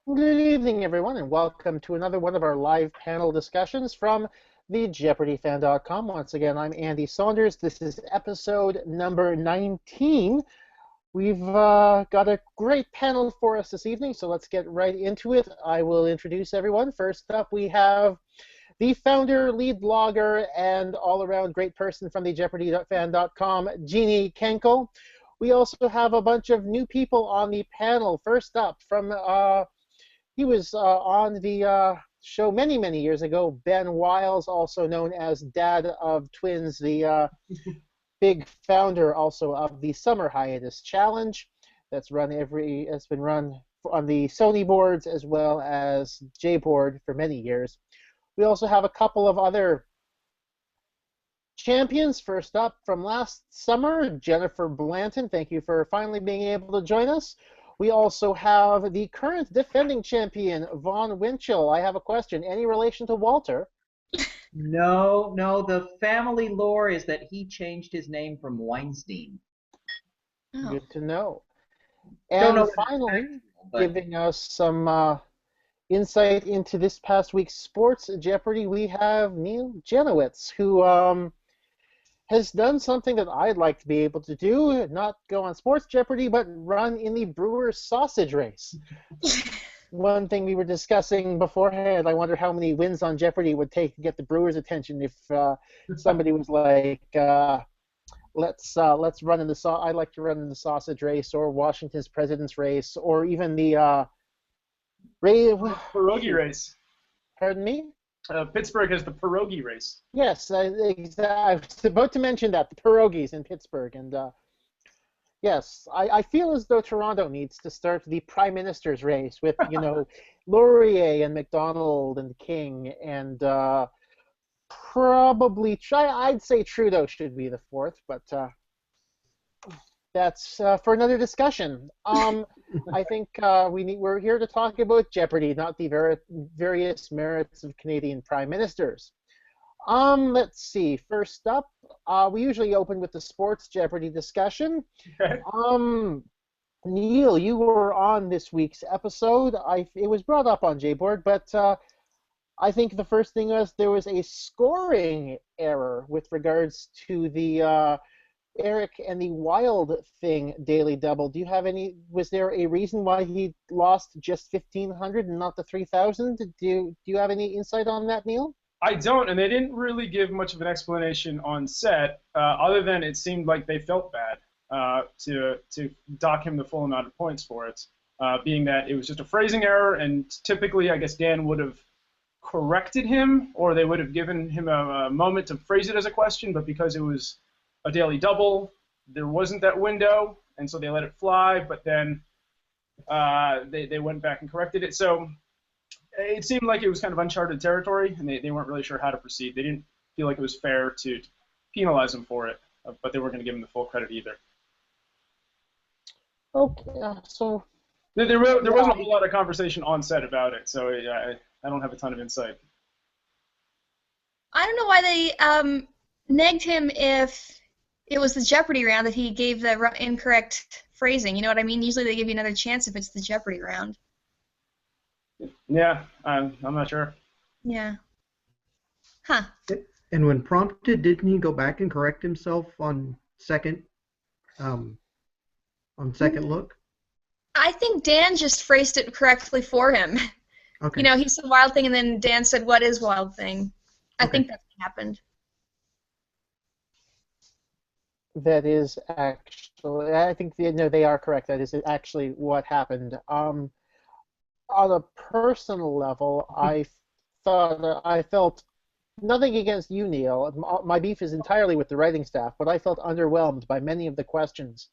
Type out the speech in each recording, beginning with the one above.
Good evening, everyone, and welcome to another one of our live panel discussions from the JeopardyFan.com. Once again, I'm Andy Saunders. This is episode number 19. We've got a great panel for us this evening, so let's get right into it. I will introduce everyone. First up, we have the founder, lead blogger, and all-around great person from the JeopardyFan.com, Jeanie Kenkel. We also have a bunch of new people on the panel. First up, from he was on the show many, many years ago. Ben Wiles, also known as Dad of Twins, the big founder also of the Summer Hiatus Challenge. That's been run on the Sony boards as well as J-board for many years. We also have a couple of other champions. First up, from last summer, Jennifer Blanton. Thank you for finally being able to join us. We also have the current defending champion, Vaughn Winchell. I have a question. Any relation to Walter? No, no, the family lore is that he changed his name from Weinstein. Oh. Good to know. Don't know And what finally, actual, but giving us some insight into this past week's sports Jeopardy, we have Neil Janowitz, who has done something that I'd like to be able to do, not go on Sports Jeopardy, but run in the Brewers sausage race. One thing we were discussing beforehand, I wonder how many wins on Jeopardy it would take to get the Brewers' attention if somebody was like, let's run in the I'd like to run in the sausage race, or Washington's president's race, or even the Pierogi race. Pardon me? Pittsburgh has the pierogi race. Yes, I was about to mention that, the pierogies in Pittsburgh. And yes, I feel as though Toronto needs to start the prime minister's race with, Laurier and McDonald and King, and probably, I'd say Trudeau should be the fourth, but that's for another discussion. I think we're here to talk about Jeopardy, not the various merits of Canadian prime ministers. Let's see. First up, we usually open with the sports Jeopardy discussion. Okay. Neil, you were on this week's episode. It was brought up on J-Board, but I think the first thing was there was a scoring error with regards to the Eric and the Wild Thing daily double. Do you have was there a reason why he lost just 1,500 and not the 3,000? Do you have any insight on that, Neil? I don't, and they didn't really give much of an explanation on set, other than it seemed like they felt bad to dock him the full amount of points for it, being that it was just a phrasing error, and typically I guess Dan would have corrected him, or they would have given him a moment to phrase it as a question, but because it was a daily double, there wasn't that window, and so they let it fly, but then they went back and corrected it. So it seemed like it was kind of uncharted territory, and they weren't really sure how to proceed. They didn't feel like it was fair to penalize him for it, but they weren't going to give him the full credit either. Okay, so There wasn't a whole lot of conversation on set about it, so I don't have a ton of insight. I don't know why they negged him if it was the Jeopardy round that he gave the incorrect phrasing. You know what I mean? Usually they give you another chance if it's the Jeopardy round. Yeah, I'm not sure. Yeah. Huh. And when prompted, didn't he go back and correct himself on second look? I think Dan just phrased it correctly for him. Okay. He said Wild Thing, and then Dan said, "What is Wild Thing?" I think that's what happened. that is actually, I think they are correct. That is actually what happened. On a personal level, I felt nothing against you, Neil. My beef is entirely with the writing staff, but I felt underwhelmed by many of the questions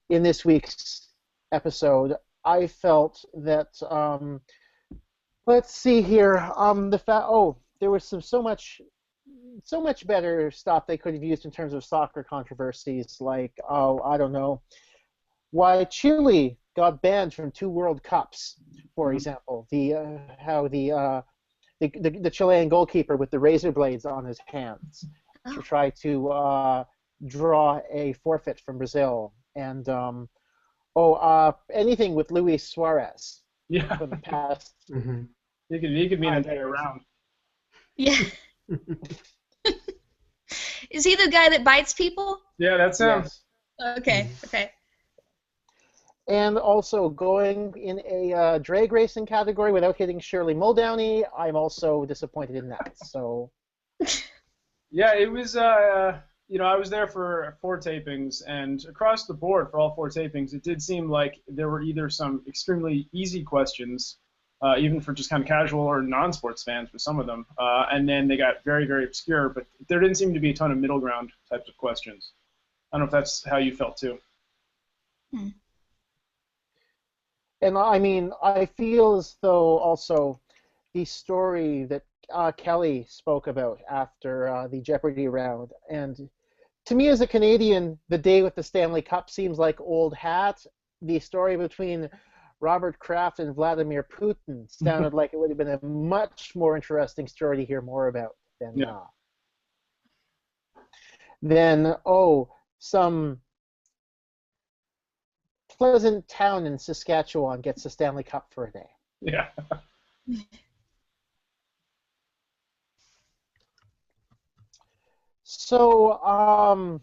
in this week's episode. I felt that, let's see here, there was so much better stuff they could have used in terms of soccer controversies, like, I don't know, why Chile got banned from 2 World Cups, for example. How the Chilean goalkeeper with the razor blades on his hands to try to draw a forfeit from Brazil, and anything with Luis Suarez. Yeah. for the past. Mm-hmm. He could be an 5 entire years. round. Yeah. Is he the guy that bites people? Yeah, that's him. Yes. Okay. Okay. And also going in a drag racing category without hitting Shirley Muldowney, I'm also disappointed in that. So Yeah, it was. I was there for 4 tapings, and across the board for all 4 tapings, it did seem like there were either some extremely easy questions, even for just kind of casual or non-sports fans for some of them, and then they got very, very obscure. But there didn't seem to be a ton of middle ground types of questions. I don't know if that's how you felt too. and I mean, I feel as though also the story that Kelly spoke about after the Jeopardy round, and to me as a Canadian, the day with the Stanley Cup seems like old hat. The story between Robert Kraft and Vladimir Putin sounded like it would have been a much more interesting story to hear more about Yeah. than some pleasant town in Saskatchewan gets the Stanley Cup for a day. Yeah. So,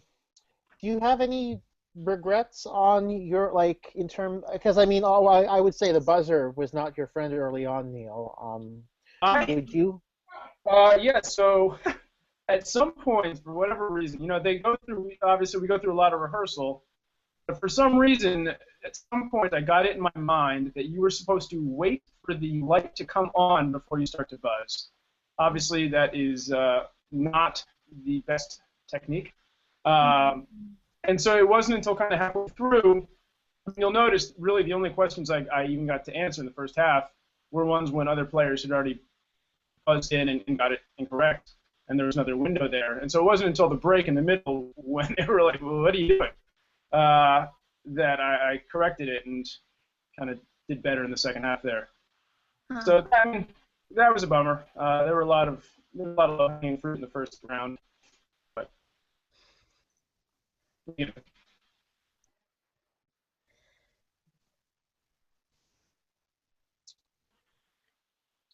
do you have any regrets on your in term? Because I mean, I would say the buzzer was not your friend early on, Neil. Would you? Yeah. So at some point, for whatever reason, they go through. Obviously, we go through a lot of rehearsal, but for some reason, at some point, I got it in my mind that you were supposed to wait for the light to come on before you start to buzz. Obviously, that is not the best technique. And so it wasn't until kind of halfway through, you'll notice really the only questions I even got to answer in the first half were ones when other players had already buzzed in and got it incorrect, and there was another window there. And so it wasn't until the break in the middle when they were like, well, what are you doing? That I corrected it and kind of did better in the second half there. So that was a bummer. There were a lot of low-hanging fruit in the first round. But,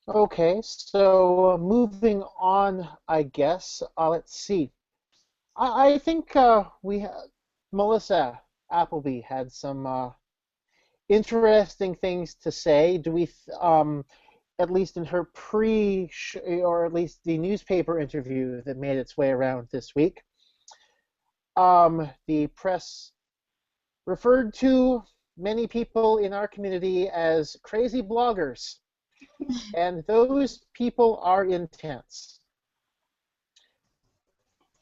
Okay, so moving on, I guess. Let's see. I think Melissa Appleby had some interesting things to say. Do we, at least in her or at least the newspaper interview that made its way around this week, the press referred to many people in our community as crazy bloggers, and those people are intense.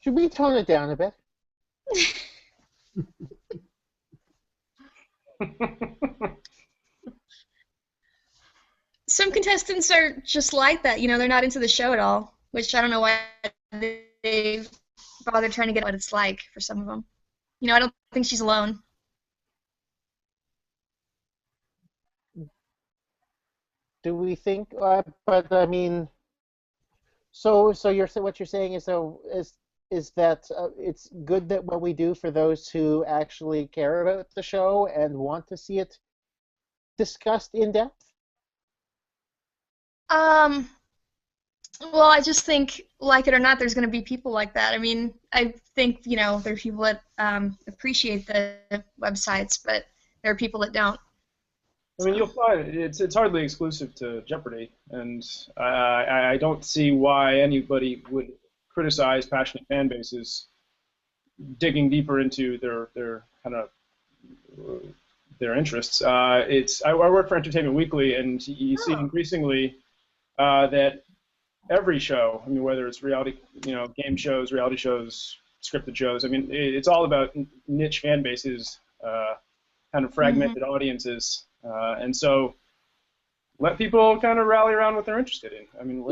Should we tone it down a bit? Some contestants are just like that. They're not into the show at all, which I don't know why they bother trying to get what it's like for some of them. I don't think she's alone. Do we think? But I mean, so what you're saying is that it's good that what we do for those who actually care about the show and want to see it discussed in depth? Well, I just think, like it or not, there's going to be people like that. I mean, I think, there are people that appreciate the websites, but there are people that don't. I mean, you'll find it's hardly exclusive to Jeopardy, and I don't see why anybody would criticize passionate fan bases digging deeper into their kind of their interests. I work for Entertainment Weekly, and you see increasingly that every show, I mean, whether it's reality, game shows, reality shows, scripted shows, I mean, it's all about niche fan bases, kind of fragmented audiences, and so let people kind of rally around what they're interested in. I mean,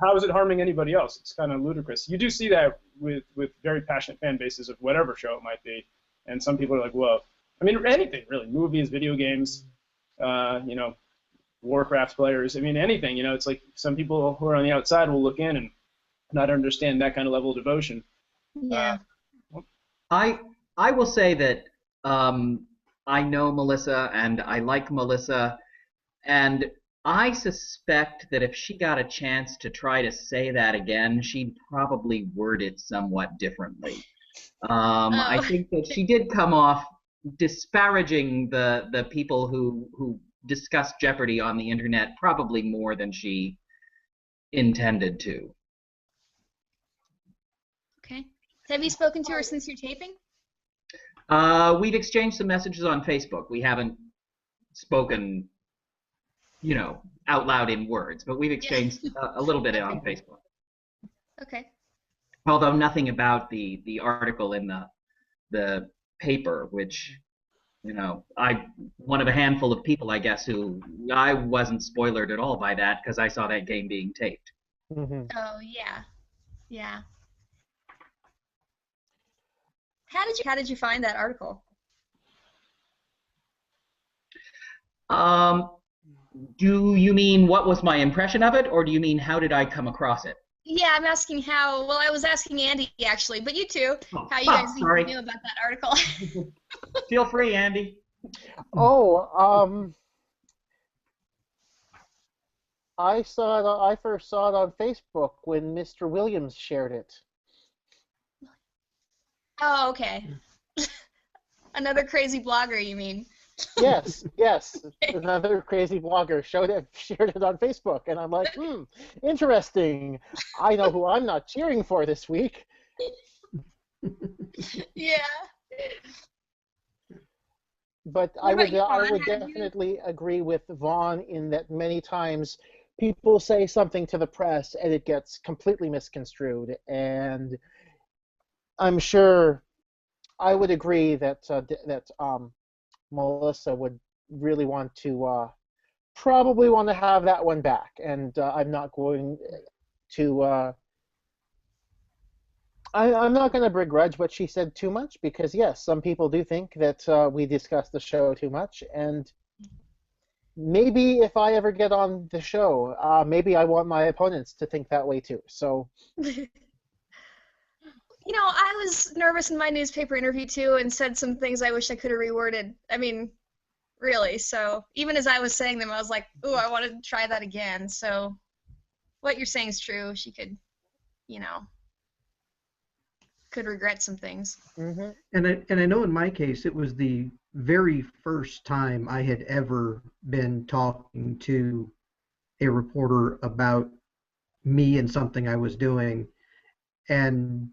how is it harming anybody else? It's kind of ludicrous. You do see that with very passionate fan bases of whatever show it might be, and some people are like, whoa. I mean, anything really, movies, video games, Warcraft players. I mean, anything. It's like some people who are on the outside will look in and not understand that kind of level of devotion. Yeah. I will say that I know Melissa and I like Melissa, And I suspect that if she got a chance to try to say that again, she'd probably word it somewhat differently. I Oh, think that she did come off disparaging the people who discuss Jeopardy on the internet probably more than she intended to. okay. Have you spoken to her since your taping? We've exchanged some messages on Facebook. We haven't spoken, out loud in words, but we've Yeah. exchanged a little bit on Facebook. Okay. Although nothing about the article in the paper, which I one of a handful of people, I guess, who I wasn't spoilered at all by that because I saw that game being taped. Hmm. Oh yeah. Yeah. How did you find that article? Um, do you mean what was my impression of it, or do you mean how did I come across it? Yeah, I'm asking how. Well, I was asking Andy actually, but you too. Oh, How you guys sorry. knew about that article? Feel free, Andy. Oh, I first saw it on Facebook when Mr. Williams shared it. Oh, okay. Another crazy blogger, you mean? Yes, yes. Another crazy blogger shared it on Facebook, and I'm like, interesting. I know who I'm not cheering for this week. Yeah. But What about you, I Ron? would definitely agree with Vaughn in that many times people say something to the press and it gets completely misconstrued, and I'm sure I would agree that Melissa would really want to probably want to have that one back, and I'm not going to. I'm not going to begrudge what she said too much because yes, some people do think that we discuss the show too much, and maybe if I ever get on the show, maybe I want my opponents to think that way too. So. I was nervous in my newspaper interview too and said some things I wish I could have reworded. I mean, really. So even as I was saying them, I was like, ooh, I want to try that again. So what you're saying is true. She could regret some things. Mm-hmm. And I know in my case it was the very first time I had ever been talking to a reporter about me and something I was doing, and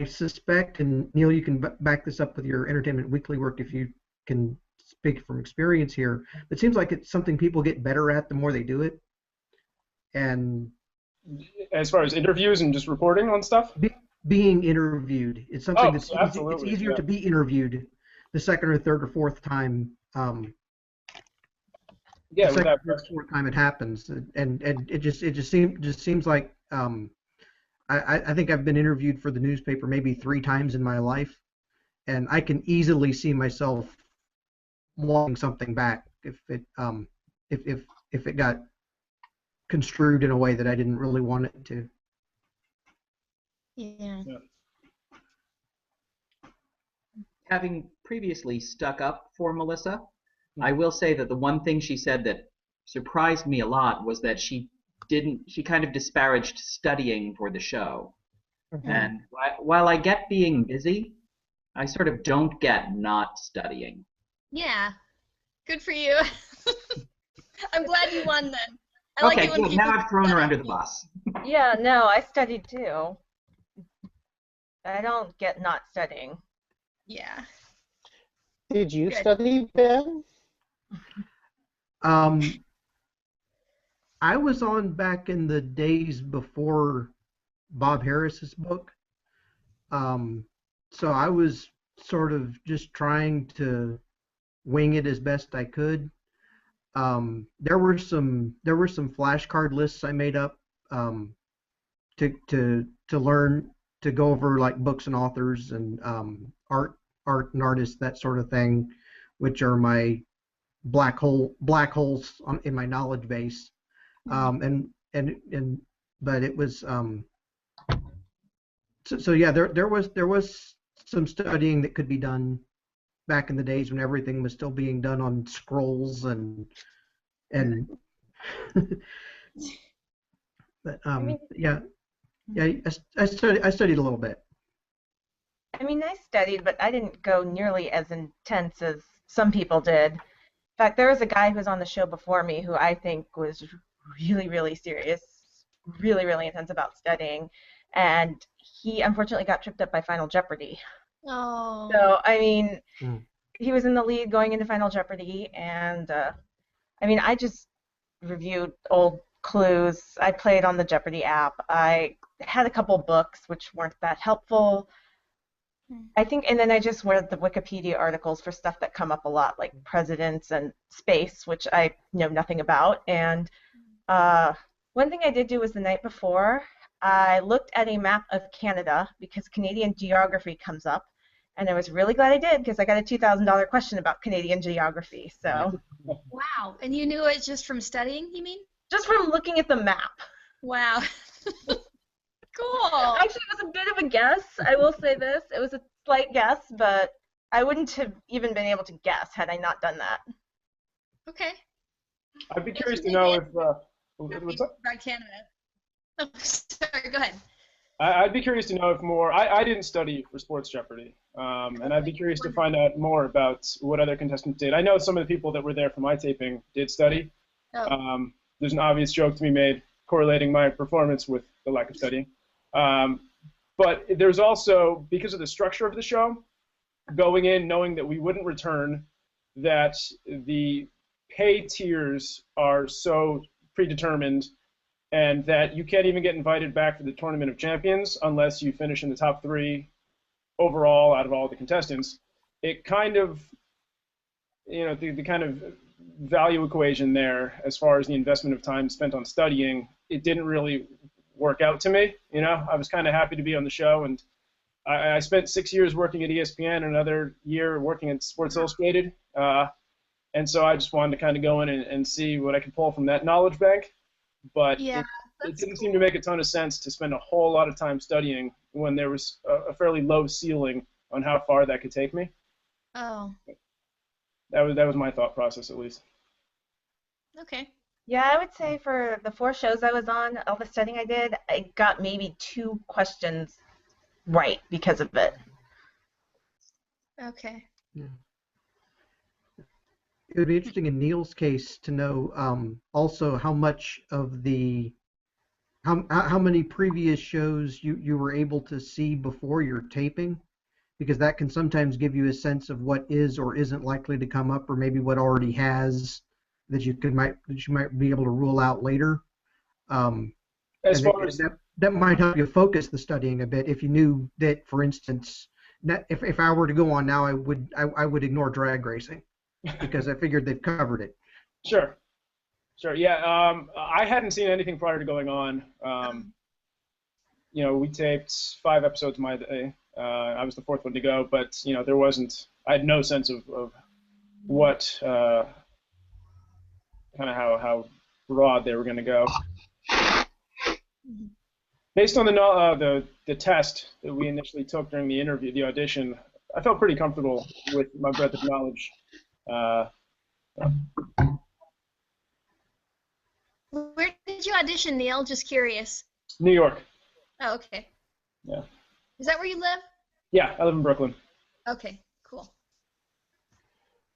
I suspect, and Neil, you can back this up with your Entertainment Weekly work if you can speak from experience here. It seems like it's something people get better at the more they do it. And As far as interviews and just reporting on stuff? being interviewed, it's something that's easy, it's easier yeah. to be interviewed the second or third or fourth time. Yeah, the second without or question. fourth time it happens, and it just seems like I think I've been interviewed for the newspaper maybe 3 times in my life, and I can easily see myself wanting something back if it got construed in a way that I didn't really want it to. Yeah. Having previously stuck up for Melissa, I will say that the one thing she said that surprised me a lot was that she kind of disparaged studying for the show. Mm-hmm. And while I get being busy, I sort of don't get not studying. Yeah. Good for you. I'm glad you won then. I Okay, like it when good. people Now I've thrown her under the bus. Yeah, no, I studied too. I don't get not studying. Yeah. Did you Good. study, Ben? I was on back in the days before Bob Harris's book, so I was sort of just trying to wing it as best I could. There were some flashcard lists I made up to learn to go over like books and authors and art and artists, that sort of thing, which are my black holes in my knowledge base. But it was so yeah, there was some studying that could be done back in the days when everything was still being done on scrolls and And but yeah, I studied a little bit. I mean, I studied, but I didn't go nearly as intense as some people did. In fact, there was a guy who was on the show before me who I think was really, really serious, really, really intense about studying, and he unfortunately got tripped up by Final Jeopardy. Oh. So, I mean, Mm. he was in the lead going into Final Jeopardy, and I mean, I just reviewed old clues. I played on the Jeopardy app. I had a couple books which weren't that helpful. I think, and then I just read the Wikipedia articles for stuff that come up a lot, like presidents and space, which I know nothing about. And one thing I did do was the night before, I looked at a map of Canada because Canadian geography comes up, and I was really glad I did because I got a $2,000 question about Canadian geography. So Wow. And you knew it just from studying, you mean? just from looking at the map. Wow. Cool. Actually, it was a bit of a guess. I will say this. It was a slight guess, but I wouldn't have even been able to guess had I not done that. Okay. I'd be curious to know if what's up? About Canada. Oh, sorry, go ahead. I'd be curious to know if more. I didn't study for Sports Jeopardy, and I'd be curious to find out more about what other contestants did. I know some of the people that were there for my taping did study. Oh. There's an obvious joke to be made correlating my performance with the lack of studying. But there's also, because of the structure of the show, going in knowing that we wouldn't return, that the pay tiers are so predetermined, and that you can't even get invited back for the Tournament of Champions unless you finish in the top 3 overall out of all the contestants. It kind of, the kind of value equation there, as far as the investment of time spent on studying, it didn't really work out to me. I was kind of happy to be on the show, and I spent 6 years working at ESPN, another year working at Sports Illustrated, and so I just wanted to kind of go in and see what I could pull from that knowledge bank. But Yeah, it didn't seem to make a ton of sense to spend a whole lot of time studying when there was a fairly low ceiling on how far that could take me. Oh. That was my thought process, at least. Okay. Yeah, I would say for the 4 shows I was on, all the studying I did, I got maybe 2 questions right because of it. Okay. Yeah. It would be interesting in Neil's case to know also how much of the how many previous shows you were able to see before your taping, because that can sometimes give you a sense of what is or isn't likely to come up, or maybe what already has that you might be able to rule out later. As far as that might help you focus the studying a bit if you knew that, for instance, if I were to go on now, I would ignore drag racing because I figured they've covered it. Sure, yeah. I hadn't seen anything prior to going on. We taped 5 episodes my day. I was the 4th one to go, but there wasn't. I had no sense of what kind of how broad they were going to go. Based on the test that we initially took during the interview, the audition, I felt pretty comfortable with my breadth of knowledge. Where did you audition, Neil? Just curious. New York. Oh, okay. Yeah. Is that where you live? Yeah, I live in Brooklyn. Okay, cool.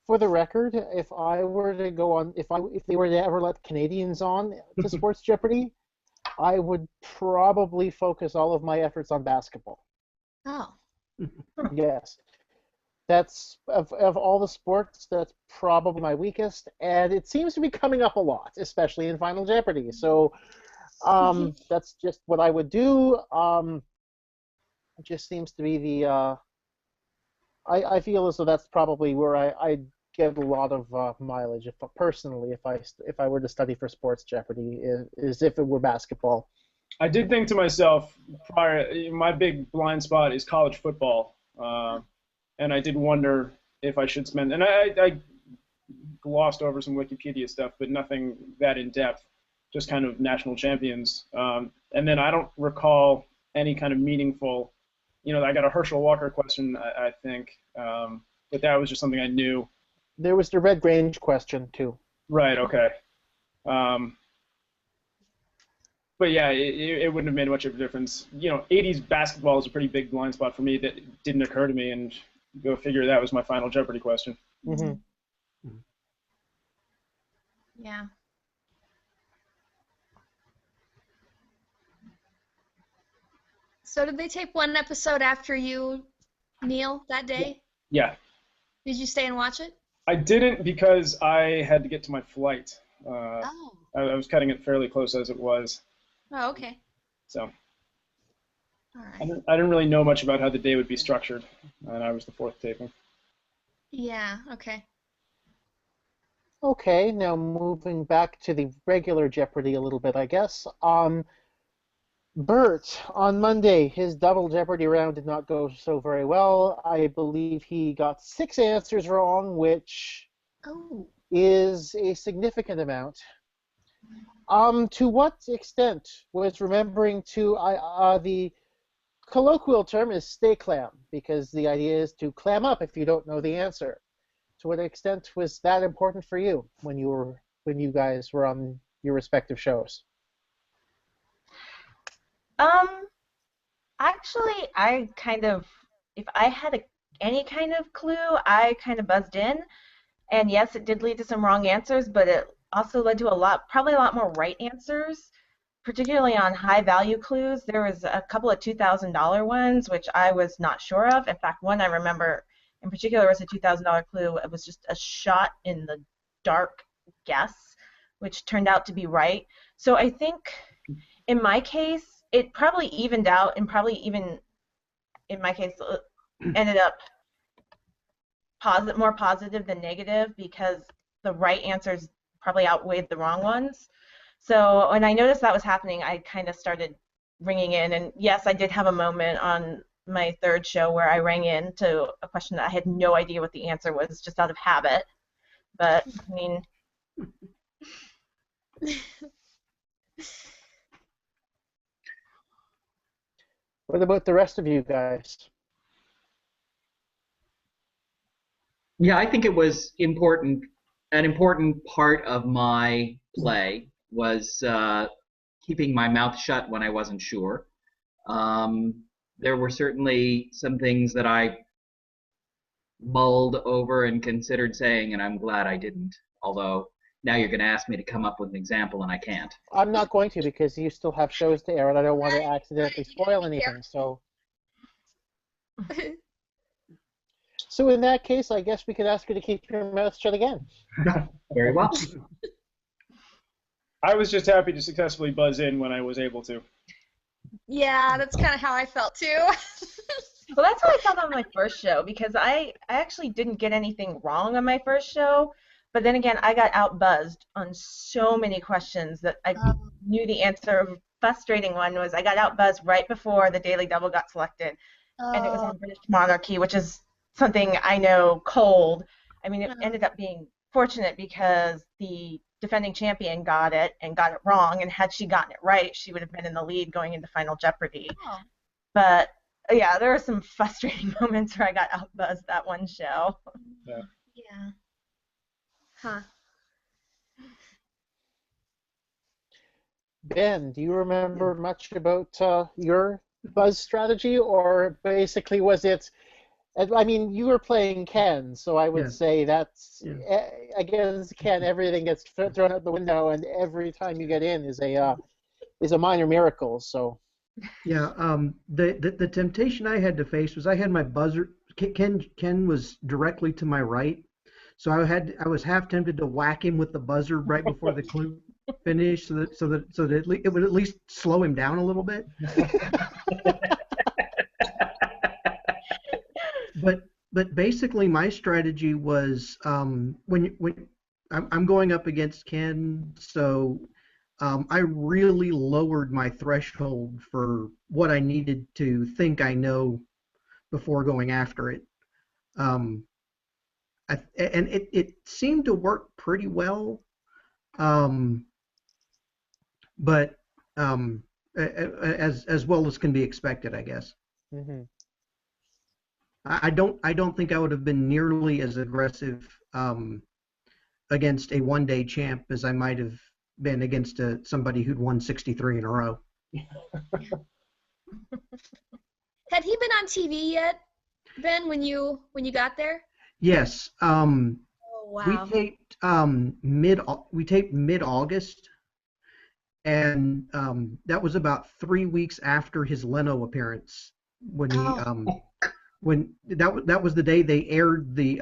For the record, if I were to go on, if they were to ever let Canadians on to Sports Jeopardy, I would probably focus all of my efforts on basketball. Oh. Yes. That's of all the sports, that's probably my weakest, and it seems to be coming up a lot, especially in Final Jeopardy. So that's just what I would do. It just seems to be the I feel as though that's probably where I get a lot of mileage, personally, if I were to study for Sports Jeopardy, is if it were basketball. I did think to myself my big blind spot is college football. And I did wonder if I should spend, and I glossed over some Wikipedia stuff, but nothing that in depth, just kind of national champions. And then I don't recall any kind of meaningful, I got a Herschel Walker question, I think, but that was just something I knew. There was the Red Grange question, too. Right, okay. But yeah, it wouldn't have made much of a difference. 80s basketball is a pretty big blind spot for me that didn't occur to me, and go figure that was my final Jeopardy question. Mm-hmm. Yeah. So did they tape one episode after you, Neil, that day? Yeah. Did you stay and watch it? I didn't because I had to get to my flight. Oh. I was cutting it fairly close as it was. Oh, okay. So All I right. didn't really know much about how the day would be structured, and I was the fourth taping. Yeah, okay. Okay, now moving back to the regular Jeopardy a little bit, I guess. Bert, on Monday, his double Jeopardy round did not go so very well. I believe he got 6 answers wrong, which Oh. is a significant amount. To what extent was remembering to the colloquial term is stay clam, because the idea is to clam up if you don't know the answer. To what extent was that important for you when you guys were on your respective shows? Actually, I kind of, if I had any kind of clue, I kind of buzzed in. And yes, it did lead to some wrong answers, but it also led to probably a lot more right answers, particularly on high value clues. There was a couple of $2,000 ones, which I was not sure of. In fact, one I remember in particular was a $2,000 clue. It was just a shot in the dark guess, which turned out to be right. So I think in my case, it probably evened out, and probably even in my case ended up more positive than negative, because the right answers probably outweighed the wrong ones. So when I noticed that was happening, I kind of started ringing in. And yes, I did have a moment on my third show where I rang in to a question that I had no idea what the answer was, just out of habit. But, I mean... What about the rest of you guys? Yeah, I think it was important. An important part of my play was keeping my mouth shut when I wasn't sure. There were certainly some things that I mulled over and considered saying, and I'm glad I didn't. Although now you're going to ask me to come up with an example, and I can't. I'm not going to, because you still have shows to air, and I don't want to accidentally spoil anything. So in that case, I guess we could ask you to keep your mouth shut again. Very well. I was just happy to successfully buzz in when I was able to. Yeah, that's kind of how I felt too. Well, that's how I felt on my first show, because I actually didn't get anything wrong on my first show, but then again, I got outbuzzed on so many questions that I knew the answer. A frustrating one was I got outbuzzed right before the Daily Double got selected, and it was on British monarchy, which is something I know cold. I mean, it ended up being fortunate because the defending champion got it wrong, and had she gotten it right, she would have been in the lead going into Final Jeopardy. Oh. But yeah, there were some frustrating moments where I got outbuzzed that one show. Yeah. Yeah. Huh. Ben, do you remember much about your buzz strategy, or basically was it? I mean, you were playing Ken, so I would say that's against Ken, everything gets thrown out the window, and every time you get in is a minor miracle. So. Yeah. The temptation I had to face was I had my buzzer. Ken was directly to my right, so I was half tempted to whack him with the buzzer right before the clue finished, so that it would at least slow him down a little bit. But basically my strategy was when I'm going up against Ken, so I really lowered my threshold for what I needed to think I know before going after it. And it seemed to work pretty well, but as well as can be expected, I guess. Mm-hmm. I don't think I would have been nearly as aggressive against a one-day champ as I might have been against somebody who'd won 63 in a row. Had he been on TV yet, Ben, when you got there? Yes. Oh wow. We taped mid-August, and that was about 3 weeks after his Leno appearance. When that was the day they aired the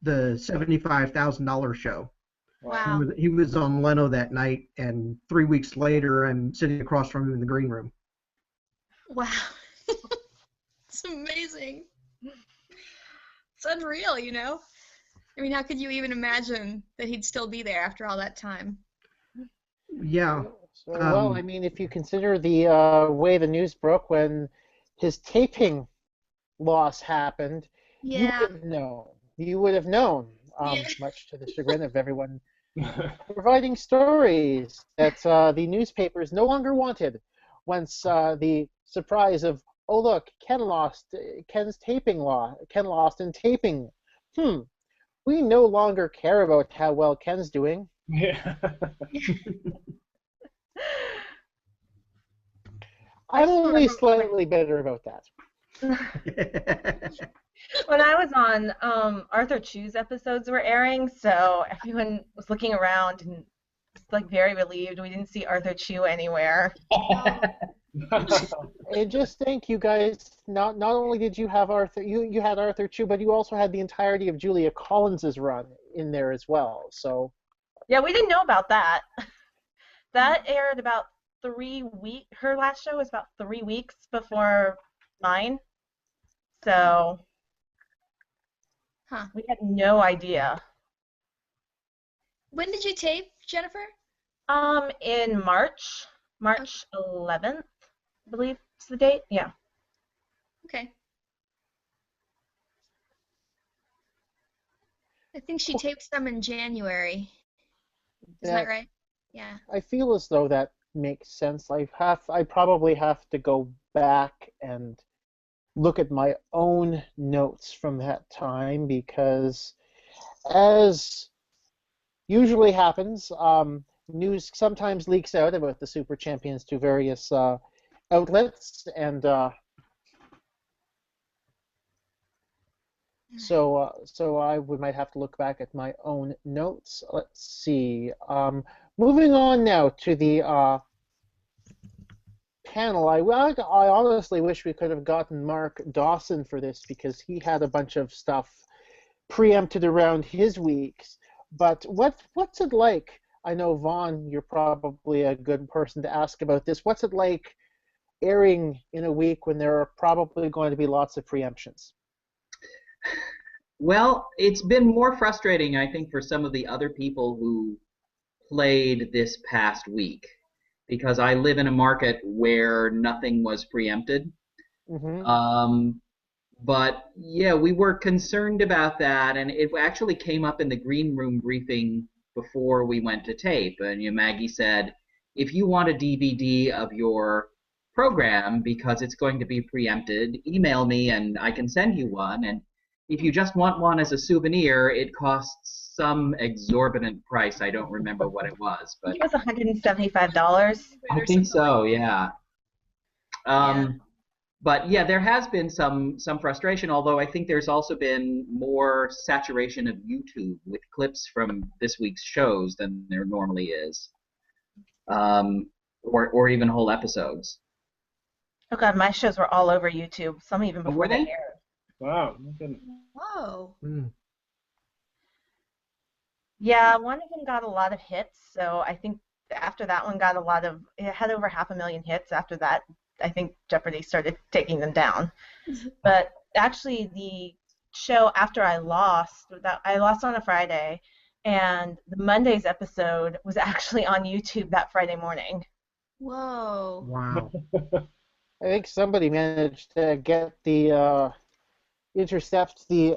$75,000 show. Wow. He was on Leno that night, and 3 weeks later, I'm sitting across from him in the green room. Wow. It's amazing. It's unreal, you know? I mean, how could you even imagine that he'd still be there after all that time? Yeah. So, well, I mean, if you consider the way the news broke when his taping loss happened, Yeah. You would have known, Yeah. much to the chagrin of everyone providing stories that the newspapers no longer wanted once the surprise of, oh look, Ken lost in taping. We no longer care about how well Ken's doing. Yeah. I'm only slightly bitter about that. When I was on, Arthur Chu's episodes were airing, so everyone was looking around and was like very relieved we didn't see Arthur Chu anywhere. And just think, you guys, not only did you have you had Arthur Chu, but you also had the entirety of Julia Collins's run in there as well. So Yeah, we didn't know about that. That aired about 3 weeks. Her last show was about 3 weeks before mine, so we had no idea. When did you tape, Jennifer? In March 11th, I believe is the date. Yeah. Okay. I think she taped some in January. Is that right? Yeah. I feel as though that makes sense. I probably have to go back and look at my own notes from that time, because as usually happens, news sometimes leaks out about the Super Champions to various outlets, and so I might have to look back at my own notes. Let's see. Moving on now to the panel. I honestly wish we could have gotten Mark Dawson for this, because he had a bunch of stuff preempted around his weeks. But what's it like? I know, Vaughn, you're probably a good person to ask about this. What's it like airing in a week when there are probably going to be lots of preemptions? Well, it's been more frustrating, I think, for some of the other people who played this past week, because I live in a market where nothing was preempted. Mm-hmm. But yeah, we were concerned about that, and it actually came up in the green room briefing before we went to tape. And Maggie said, if you want a DVD of your program because it's going to be preempted, email me and I can send you one. And if you just want one as a souvenir, it costs some exorbitant price. I don't remember what it was, but it was $175. I think so, yeah. But yeah, there has been some frustration, although I think there's also been more saturation of YouTube with clips from this week's shows than there normally is, or even whole episodes. Oh God, my shows were all over YouTube, some even before were they? they aired. Wow. No kidding. Whoa. Yeah, one of them got a lot of hits, so I think after that one it had over 500,000 hits. After that, I think Jeopardy started taking them down. But actually, the show after I lost on a Friday, and the Monday's episode was actually on YouTube that Friday morning. Whoa. Wow. I think somebody managed to get intercept the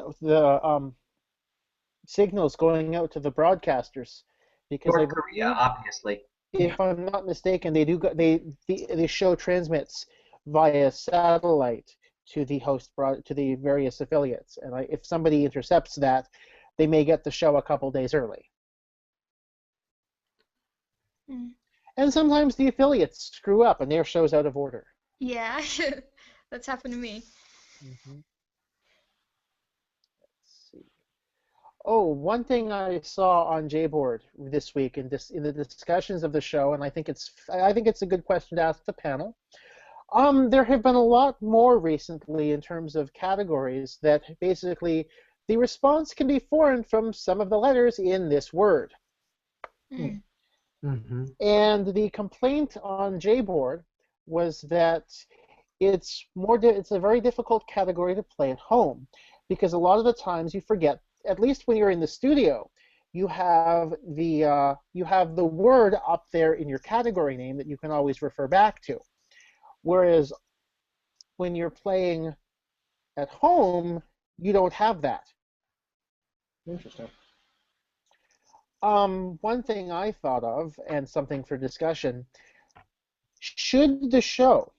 signals going out to the broadcasters, because North Korea, obviously. if I'm not mistaken, the show transmits via satellite to the various affiliates, and if somebody intercepts that, they may get the show a couple days early. Mm. And sometimes the affiliates screw up and their show's out of order. Yeah, that's happened to me. Mhm. Let's see. Oh, one thing I saw on JBoard this week in the discussions of the show, and I think it's a good question to ask the panel. There have been a lot more recently in terms of categories that basically the response can be foreign from some of the letters in this word. Mm. Mm-hmm. And the complaint on JBoard was that it's a very difficult category to play at home because a lot of the times you forget, at least when you're in the studio, you have the word up there in your category name that you can always refer back to. Whereas when you're playing at home, you don't have that. Interesting. One thing I thought of, and something for discussion, should the show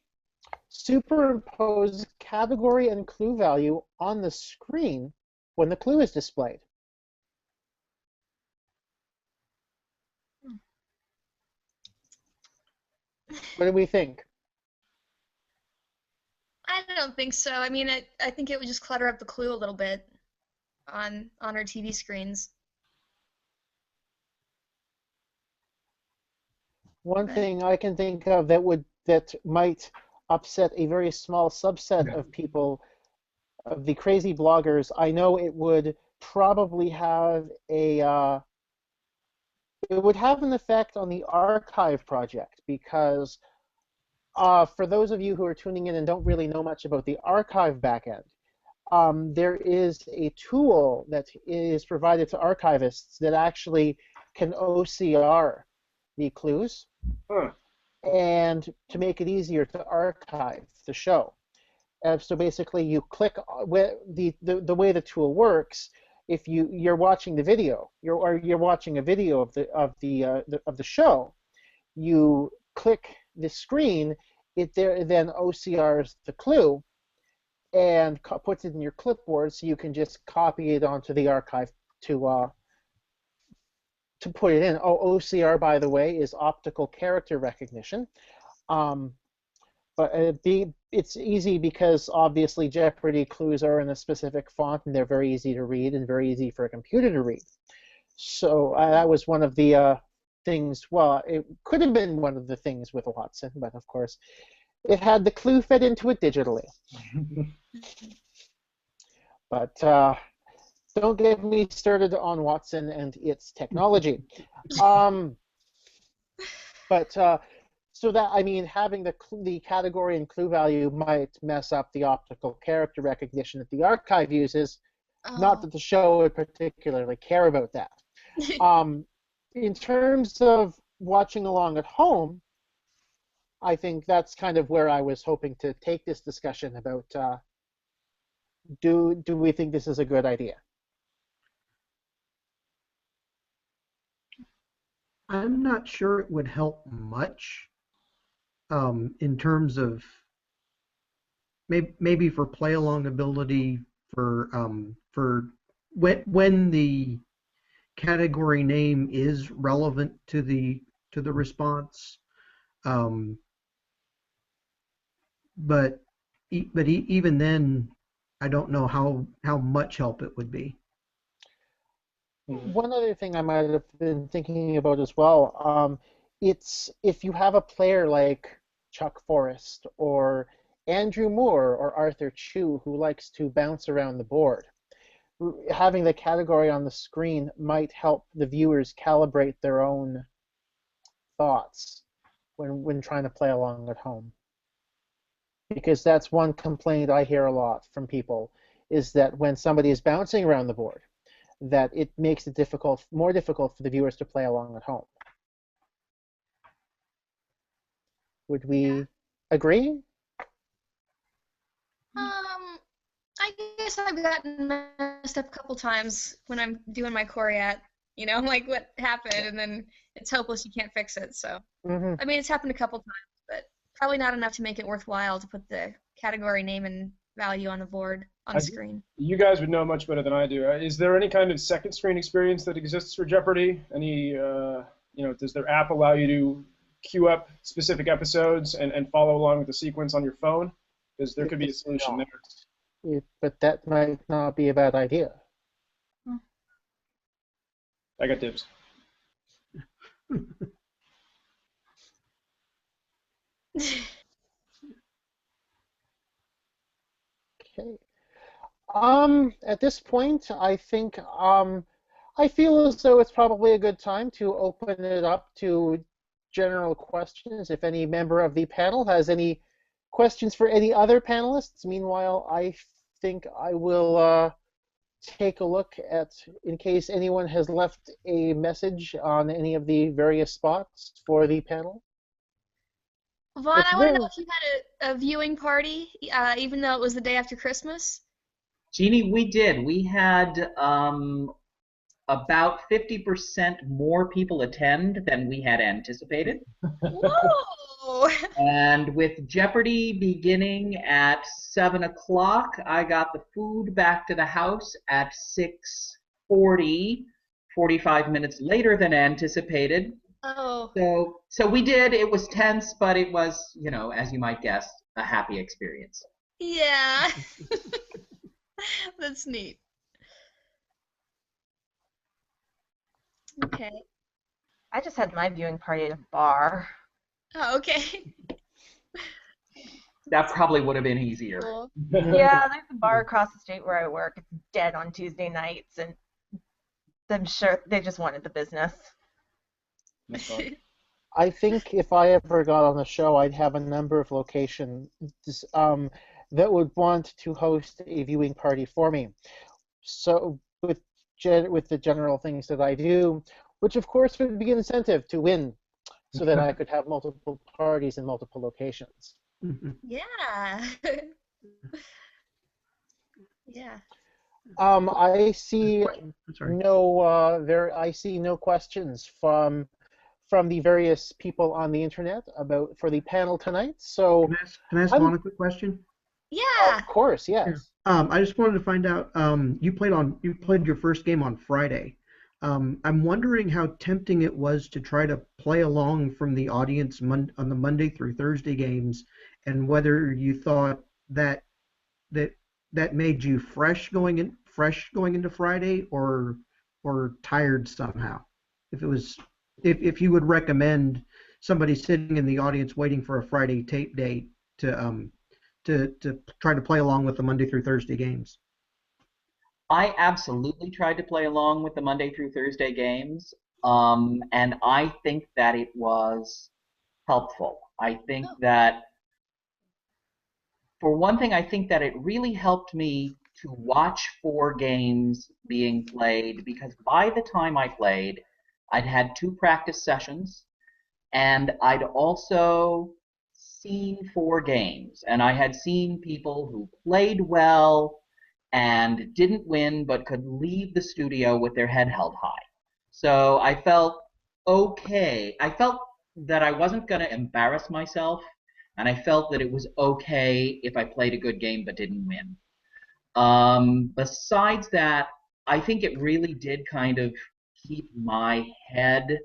superimpose category and clue value on the screen when the clue is displayed? What do we think? I don't think so. I mean, I think it would just clutter up the clue a little bit on our TV screens. One But thing I can think of that might upset a very small subset of people, of the crazy bloggers, I know it would probably have it would have an effect on the archive project because for those of you who are tuning in and don't really know much about the archive backend, there is a tool that is provided to archivists that actually can OCR the clues Huh. and to make it easier to archive the show. So basically, you click the way the tool works. If you're watching the video, you're watching a video of the show, you click the screen. It there then OCRs the clue and puts it in your clipboard, so you can just copy it onto the archive to put it in. Oh, OCR, by the way, is optical character recognition. Um, But it's easy because obviously Jeopardy clues are in a specific font and they're very easy to read and very easy for a computer to read. So that was one of the things. Well, it could have been one of the things with Watson, but of course, it had the clue fed into it digitally. But don't get me started on Watson and its technology. Um, but So that, I mean, having the category and clue value might mess up the optical character recognition that the archive uses. Not oh, that the show would particularly care about that. In terms of watching along at home, I think that's kind of where I was hoping to take this discussion about. Do we think this is a good idea? I'm not sure it would help much in terms of maybe for play along ability for when the category name is relevant to the response. Um, but even then, I don't know how much help it would be. One other thing I might have been thinking about as well, it's if you have a player like Chuck Forrest or Andrew Moore or Arthur Chu who likes to bounce around the board, having the category on the screen might help the viewers calibrate their own thoughts when trying to play along at home. Because that's one complaint I hear a lot from people, is that when somebody is bouncing around the board, that it makes it more difficult for the viewers to play along at home. Would yeah. we agree? I guess I've gotten messed up a couple times when I'm doing my Coriat. You know, like what happened, and then it's hopeless. You can't fix it. So, Mm-hmm. I mean, it's happened a couple times, but probably not enough to make it worthwhile to put the category name and value on the board on the screen. You guys would know much better than I do. Is there any kind of second screen experience that exists for Jeopardy? Any does their app allow you to queue up specific episodes and follow along with the sequence on your phone? Because there could be a solution there. But that might not be a bad idea. I got dibs. Okay. At this point, I think I feel as though it's probably a good time to open it up to general questions. If any member of the panel has any questions for any other panelists, meanwhile, I think I will take a look at, in case anyone has left a message on any of the various spots for the panel. Vaughn, It's I want to know very- if you had a viewing party, even though it was the day after Christmas. Jeannie, we did. We had about 50% more people attend than we had anticipated. Whoa! And with Jeopardy beginning at 7 o'clock, I got the food back to the house at 6:40, 45 minutes later than anticipated. Oh. So we did. It was tense, but it was, as you might guess, a happy experience. Yeah. That's neat. Okay. I just had my viewing party at a bar. Oh, okay. That probably would have been easier. Cool. Yeah, there's a bar across the street where I work. It's dead on Tuesday nights, and I'm sure they just wanted the business. That's fine. I think if I ever got on the show, I'd have a number of locations that would want to host a viewing party for me. So with the general things that I do, which of course would be an incentive to win, so that I could have multiple parties in multiple locations. Yeah. Yeah. I see Sorry. I see no questions from the various people on the internet for the panel tonight. So Can I ask Vaughn a quick question? Yeah. of course, yes. I just wanted to find out. You played your first game on Friday. I'm wondering how tempting it was to try to play along from the audience on the Monday through Thursday games, and whether you thought that made you fresh going into Friday, or tired somehow. If you would recommend somebody sitting in the audience waiting for a Friday tape date to try to play along with the Monday through Thursday games. I absolutely tried to play along with the Monday through Thursday games, and I think that it was helpful. I think that, for one thing, I think that it really helped me to watch 4 games being played, because by the time I played, I'd had 2 practice sessions, and I'd also seen 4 games, and I had seen people who played well and didn't win but could leave the studio with their head held high. So I felt okay. I felt that I wasn't going to embarrass myself, and I felt that it was okay if I played a good game but didn't win. Besides that, I think it really did kind of keep my head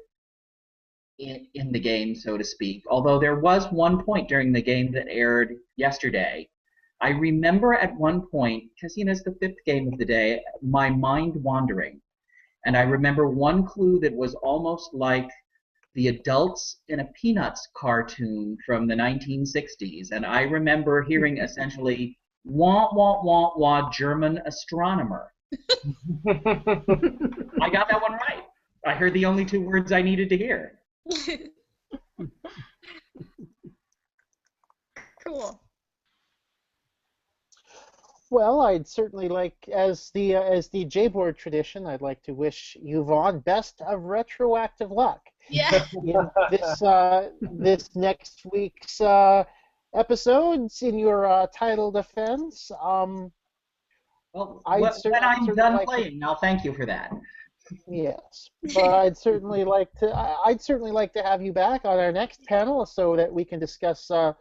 in the game, so to speak. Although there was one point during the game that aired yesterday, I remember at one point, because it's the 5th game of the day, my mind wandering. And I remember one clue that was almost like the adults in a Peanuts cartoon from the 1960s. And I remember hearing essentially, wah, wah, wah, wah, German astronomer. I got that one right. I heard the only 2 words I needed to hear. Cool. Well, I'd certainly like, as the J-board tradition, I'd like to wish you, Vaughn, best of retroactive luck Yeah. in this next week's episodes in your title defense. Well, when I'm certainly done like playing, I'll thank you for that. Yes, but I'd certainly like to have you back on our next panel so that we can discuss the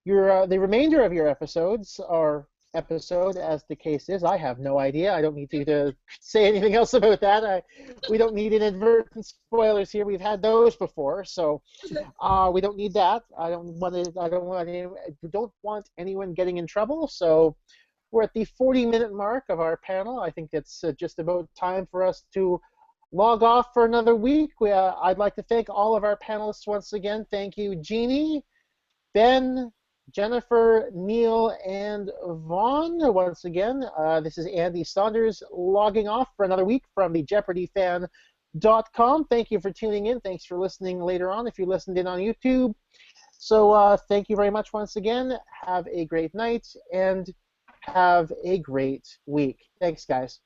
remainder of your episodes, or episode, as the case is. I have no idea. I don't need to say anything else about that. We don't need inadvertent spoilers here. We've had those before, so we don't need that. I don't want anyone getting in trouble. So we're at the 40-minute mark of our panel. I think it's just about time for us to log off for another week. I'd like to thank all of our panelists once again. Thank you, Jeanie, Ben, Jennifer, Neil, and Vaughn. Once again, this is Andy Saunders logging off for another week from the JeopardyFan.com. Thank you for tuning in. Thanks for listening later on if you listened in on YouTube. So thank you very much once again. Have a great night and have a great week. Thanks, guys.